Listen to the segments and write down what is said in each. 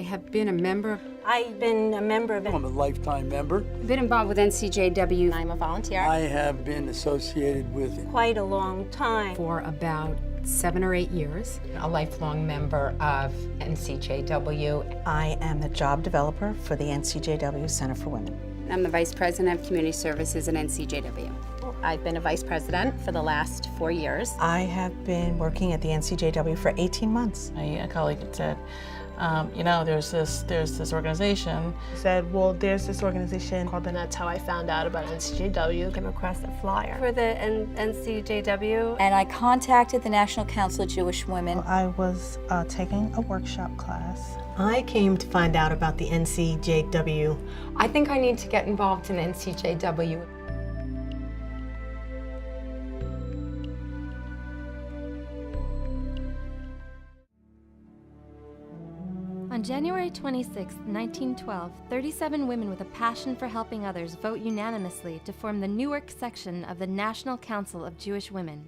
I have been a member. I've been a member of it. I'm a lifetime member. I've been involved with NCJW. I'm a volunteer. I have been associated with Quite a long time. For about 7 or 8 years. A lifelong member of NCJW. I am the job developer for the NCJW Center for Women. I'm the Vice President of Community Services at NCJW. I've been a vice president for the last 4 years. I have been working at the NCJW for 18 months. A colleague had said, you know, there's this organization. Said, well, there's this organization called, and that's how I found out about NCJW. Came across a flyer For the NCJW. And I contacted the National Council of Jewish Women. I was taking a workshop class. I came to find out about the NCJW. I think I need to get involved in NCJW. On January 26, 1912, 37 women with a passion for helping others vote unanimously to form the Newark section of the National Council of Jewish Women.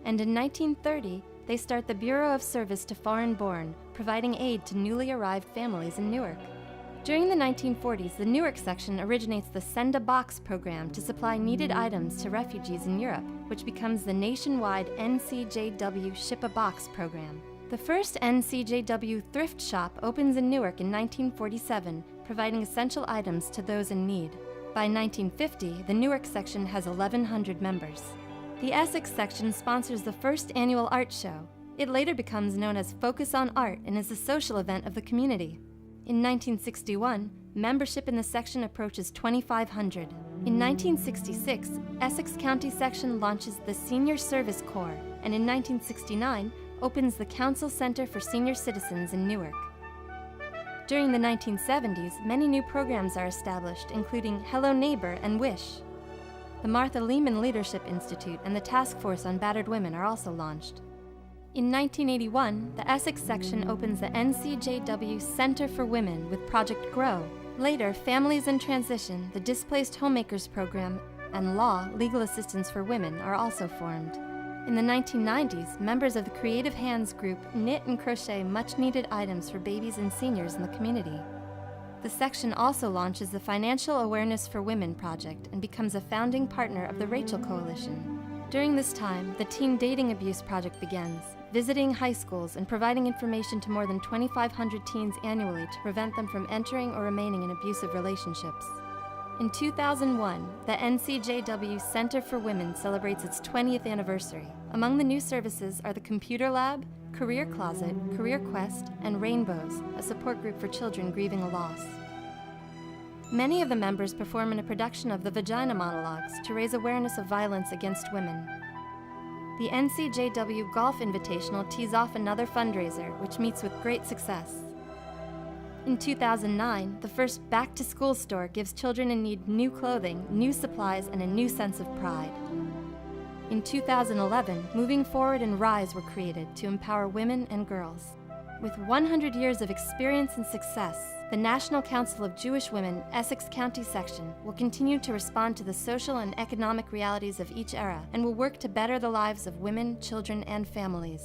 And in 1930, they start the Bureau of Service to Foreign-Born, providing aid to newly arrived families in Newark. During the 1940s, the Newark section originates the Send a Box program to supply needed items to refugees in Europe, which becomes the nationwide NCJW Ship a Box program. The first NCJW thrift shop opens in Newark in 1947, providing essential items to those in need. By 1950, the Newark section has 1,100 members. The Essex section sponsors the first annual art show. It later becomes known as Focus on Art and is a social event of the community. In 1961, membership in the section approaches 2,500. In 1966, Essex County Section launches the Senior Service Corps, and in 1969, opens the Council Center for Senior Citizens in Newark. During the 1970s, many new programs are established, including Hello Neighbor and Wish. The Martha Lehman Leadership Institute and the Task Force on Battered Women are also launched. In 1981, the Essex section opens the NCJW Center for Women with Project Grow. Later, Families in Transition, the Displaced Homemakers Program, and Law, Legal Assistance for Women are also formed. In the 1990s, members of the Creative Hands group knit and crochet much-needed items for babies and seniors in the community. The section also launches the Financial Awareness for Women project and becomes a founding partner of the Rachel Coalition. During this time, the Teen Dating Abuse Project begins, visiting high schools and providing information to more than 2,500 teens annually to prevent them from entering or remaining in abusive relationships. In 2001, the NCJW Center for Women celebrates its 20th anniversary. Among the new services are the Computer Lab, Career Closet, Career Quest, and Rainbows, a support group for children grieving a loss. Many of the members perform in a production of the Vagina Monologues to raise awareness of violence against women. The NCJW Golf Invitational tees off another fundraiser, which meets with great success. In 2009, the first back-to-school store gives children in need new clothing, new supplies, and a new sense of pride. In 2011, Moving Forward and Rise were created to empower women and girls. With 100 years of experience and success, the National Council of Jewish Women Essex County Section will continue to respond to the social and economic realities of each era and will work to better the lives of women, children, and families.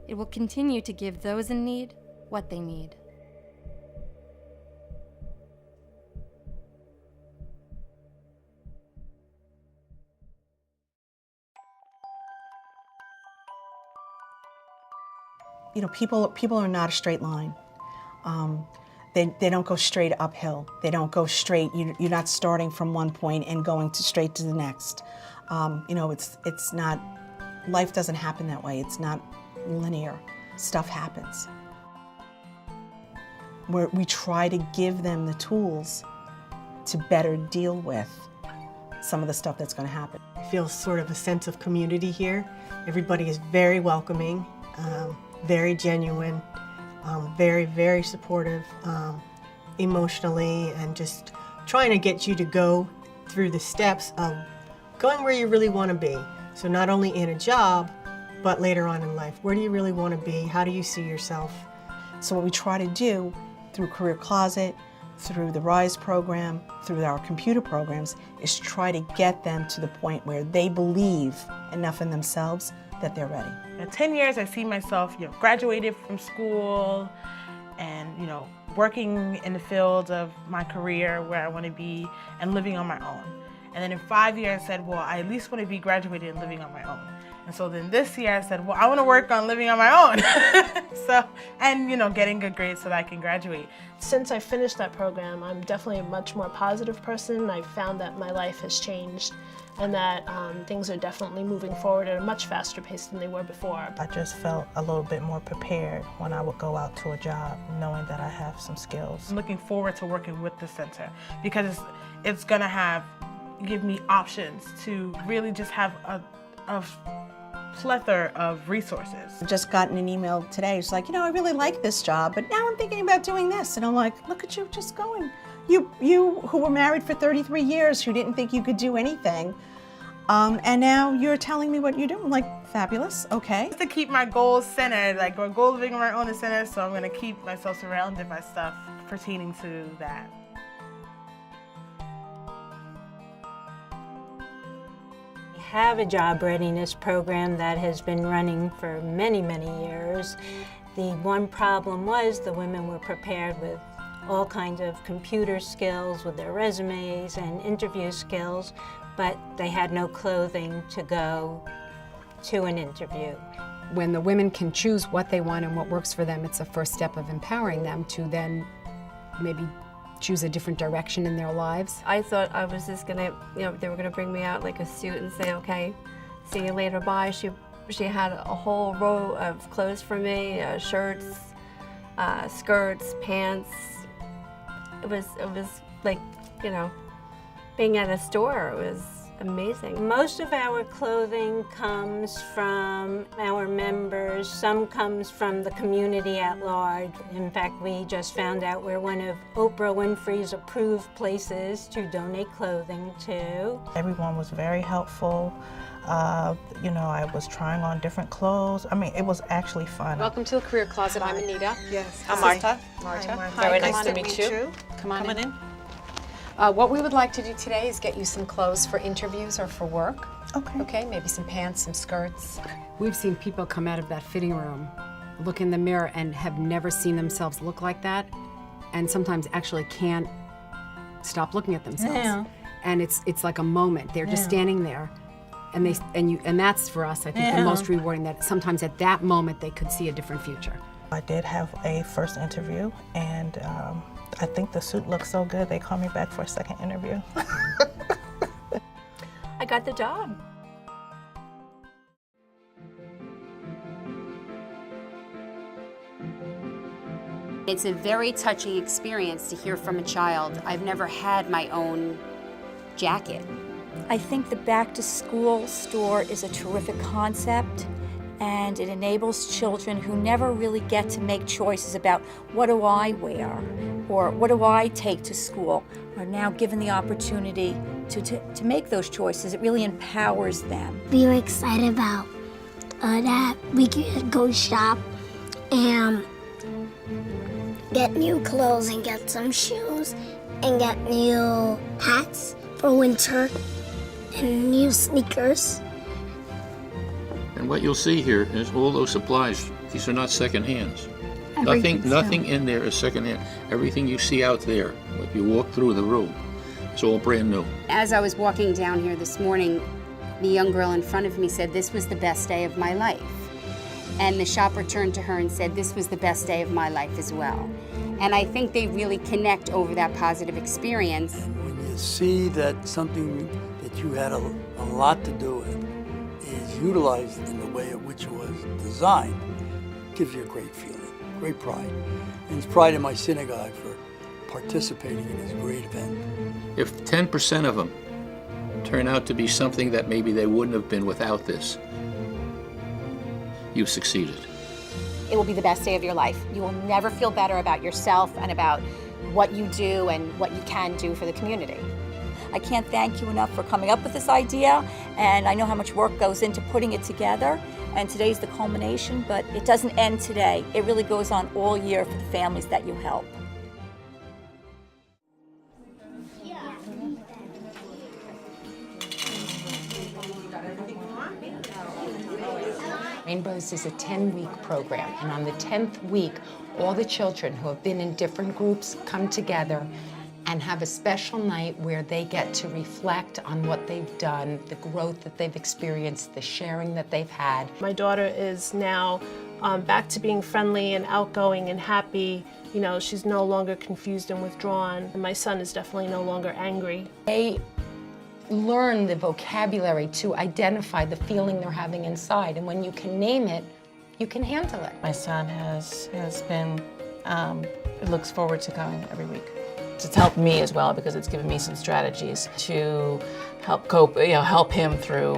It will continue to give those in need what they need. You know, people are not a straight line. They don't go straight uphill. They don't go straight. You're not starting from one point and going straight to the next. You know, it's not. Life doesn't happen that way. It's not linear. Stuff happens. We try to give them the tools to better deal with some of the stuff that's going to happen. I feel sort of a sense of community here. Everybody is very welcoming. Very genuine, very, very supportive emotionally, and just trying to get you to go through the steps of going where you really want to be. So not only in a job, but later on in life. Where do you really want to be? How do you see yourself? So what we try to do through Career Closet, through the RISE program, through our computer programs, is try to get them to the point where they believe enough in themselves that they're ready. In 10 years, I see myself, graduated from school, working in the field of my career where I want to be and living on my own. And then in 5 years I said, well, I at least want to be graduated and living on my own. And so then this year I said, well, I want to work on living on my own. And getting good grades so that I can graduate. Since I finished that program, I'm definitely a much more positive person. I've found that my life has changed and that things are definitely moving forward at a much faster pace than they were before. I just felt a little bit more prepared when I would go out to a job, knowing that I have some skills. I'm looking forward to working with the center because it's going to give me options to really just have a plethora of resources. I've just gotten an email today. It's like, I really like this job, but now I'm thinking about doing this. And I'm like, look at you just going. You who were married for 33 years, who didn't think you could do anything, and now you're telling me what you do. I'm like, fabulous, okay. Just to keep my goals centered, like my goal of living on my own is centered, so I'm going to keep myself surrounded by stuff pertaining to that. We have a job readiness program that has been running for many, many years. The one problem was the women were prepared with all kinds of computer skills with their resumes and interview skills, but they had no clothing to go to an interview. When the women can choose what they want and what works for them, it's a first step of empowering them to then maybe choose a different direction in their lives. I thought I was just gonna, they were gonna bring me out like a suit and say, okay, see you later, bye. She had a whole row of clothes for me, shirts, skirts, pants. It was like, being at a store. It was amazing. Most of our clothing comes from our members. Some comes from the community at large. In fact, we just found out we're one of Oprah Winfrey's approved places to donate clothing to. Everyone was very helpful. I was trying on different clothes. I mean, it was actually fun. Welcome to the Career Closet. I'm Anita. Yes. I'm Marta. Very nice to meet you. Come on in. What we would like to do today is get you some clothes for interviews or for work. Okay, maybe some pants, some skirts. We've seen people come out of that fitting room, look in the mirror, and have never seen themselves look like that, and sometimes actually can't stop looking at themselves. Yeah. And it's like a moment. They're just standing there, and that's for us, I think, the most rewarding. That sometimes at that moment they could see a different future. I did have a first interview, and I think the suit looked so good they called me back for a second interview. I got the job. It's a very touching experience to hear from a child. I've never had my own jacket. I think the back to school store is a terrific concept, and it enables children who never really get to make choices about what do I wear or what do I take to school are now given the opportunity to make those choices. It really empowers them. We were excited about that we could go shop and get new clothes and get some shoes and get new hats for winter and new sneakers. And what you'll see here is all those supplies, these are not second hands. Nothing in there is second hand. Everything you see out there, if you walk through the room, it's all brand new. As I was walking down here this morning, the young girl in front of me said, "This was the best day of my life." And the shopper turned to her and said, "This was the best day of my life as well." And I think they really connect over that positive experience. When you see that something that you had a lot to do with is utilized in the way in which it was designed, it gives you a great feeling, great pride. And it's pride in my synagogue for participating in this great event. If 10% of them turn out to be something that maybe they wouldn't have been without this, you've succeeded. It will be the best day of your life. You will never feel better about yourself and about what you do and what you can do for the community. I can't thank you enough for coming up with this idea, and I know how much work goes into putting it together, and today's the culmination, but it doesn't end today. It really goes on all year for the families that you help. Rainbows is a 10-week program, and on the 10th week, all the children who have been in different groups come together and have a special night where they get to reflect on what they've done, the growth that they've experienced, the sharing that they've had. My daughter is now back to being friendly and outgoing and happy. You know, she's no longer confused and withdrawn. And my son is definitely no longer angry. They learn the vocabulary to identify the feeling they're having inside, and when you can name it, you can handle it. My son has been, looks forward to coming every week. It's helped me as well because it's given me some strategies to help cope, help him through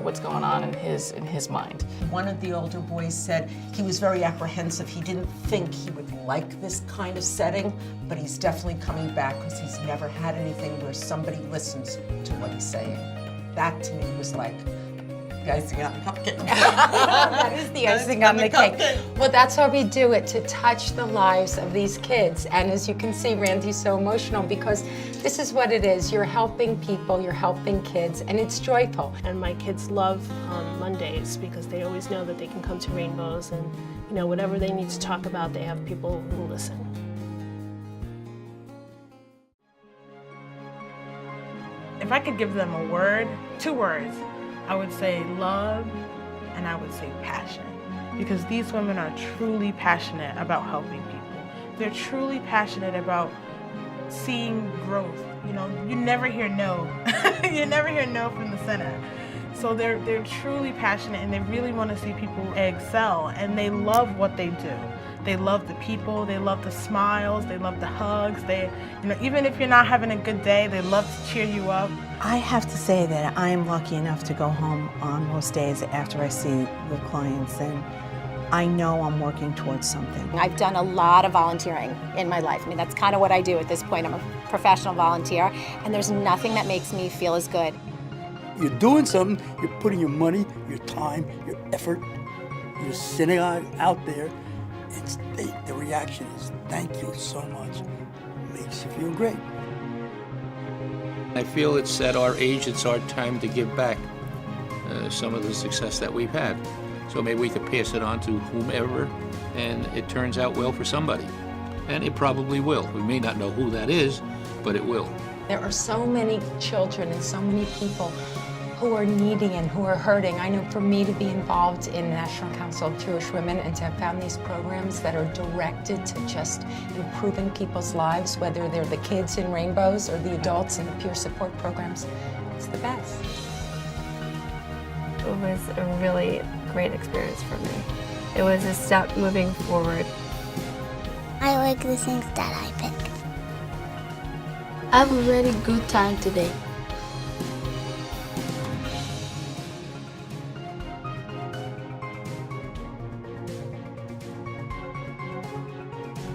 what's going on in his mind. One of the older boys said he was very apprehensive. He didn't think he would like this kind of setting, but he's definitely coming back because he's never had anything where somebody listens to what he's saying. That to me was like the icing on the cupcake. That is the icing on the cake. Well, that's why we do it, to touch the lives of these kids. And as you can see, Randy's so emotional because this is what it is. You're helping people, you're helping kids, and it's joyful. And my kids love Mondays because they always know that they can come to Rainbows, and whatever they need to talk about, they have people who listen. If I could give them a word, 2 words, I would say love and I would say passion. Because these women are truly passionate about helping people. They're truly passionate about seeing growth. You never hear no. You never hear no from the center. So they're truly passionate and they really want to see people excel, and they love what they do. They love the people, they love the smiles, they love the hugs. Even if you're not having a good day, they love to cheer you up. I have to say that I am lucky enough to go home on most days after I see the clients, and I know I'm working towards something. I've done a lot of volunteering in my life. I mean, that's kind of what I do at this point. I'm a professional volunteer, and there's nothing that makes me feel as good. You're doing something, you're putting your money, your time, your effort, you're sitting out there. The reaction is, thank you so much. It makes you feel great. I feel it's at our age, it's our time to give back some of the success that we've had. So maybe we could pass it on to whomever, and it turns out well for somebody. And it probably will. We may not know who that is, but it will. There are so many children and so many people who are needy and who are hurting. I know for me to be involved in the National Council of Jewish Women and to have found these programs that are directed to just improving people's lives, whether they're the kids in Rainbows or the adults in the peer support programs, it's the best. It was a really great experience for me. It was a step moving forward. I like the things that I picked. I have a very good time today.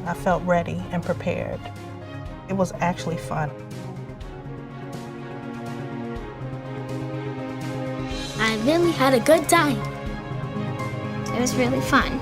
I felt ready and prepared. It was actually fun. I really had a good time. It was really fun.